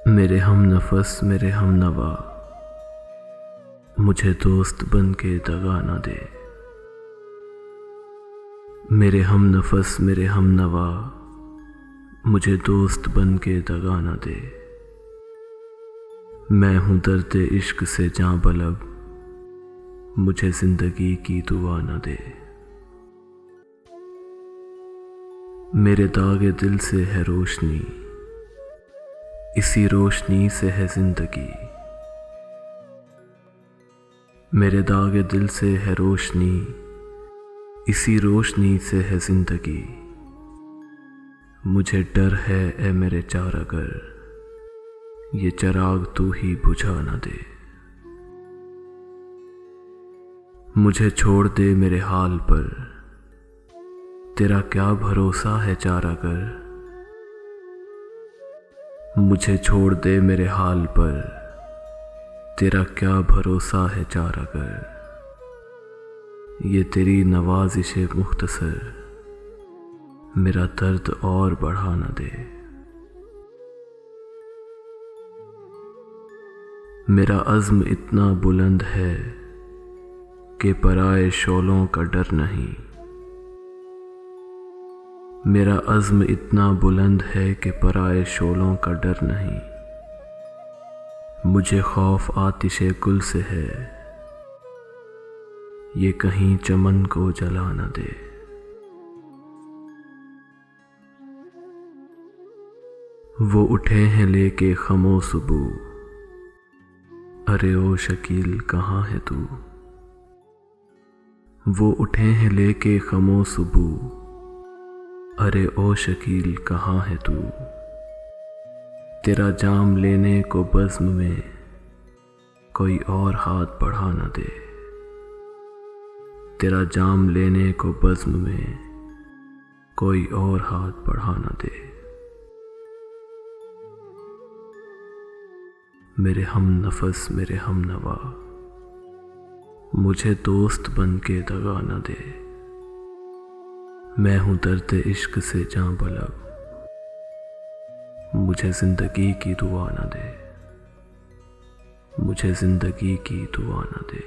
मेरे हम नफस मेरे हम नवा, मुझे दोस्त बन के दगा ना दे। मेरे हम नफस मेरे हम नवा, मुझे दोस्त बन के दगा ना दे। मैं हूँ दर्द इश्क से जां बलब, मुझे जिंदगी की दुआ ना दे। मेरे दागे दिल से है रोशनी, इसी रोशनी से है जिंदगी। मेरे दागे दिल से है रोशनी, इसी रोशनी से है जिंदगी। मुझे डर है ए मेरे चारागर, ये चराग तू ही बुझा ना दे। मुझे छोड़ दे मेरे हाल पर, तेरा क्या भरोसा है चारागर। मुझे छोड़ दे मेरे हाल पर, तेरा क्या भरोसा है चारागर। ये तेरी नवाजिशे मुख्तसर, मेरा दर्द और बढ़ा न दे। मेरा अज़्म इतना बुलंद है कि पराए शोलों का डर नहीं। मेरा अज़्म इतना बुलंद है कि पराए शोलों का डर नहीं। मुझे खौफ आतिशे गुल से है, ये कहीं चमन को जला न दे। वो उठे हैं लेके खमो सुबू, अरे ओ शकील कहाँ है तू। वो उठे हैं लेके खमो सुबू, अरे ओ शकील कहाँ है तू। तेरा जाम लेने को बज़्म में कोई और हाथ बढ़ा न दे। तेरा जाम लेने को बज़्म में कोई और हाथ बढ़ा न दे। मेरे हम नफस मेरे हम नवा, मुझे दोस्त बन के दगा न दे। मैं हूँ दर्द इश्क से जां बलब, मुझे जिंदगी की दुआ न दे। मुझे जिंदगी की दुआ न दे।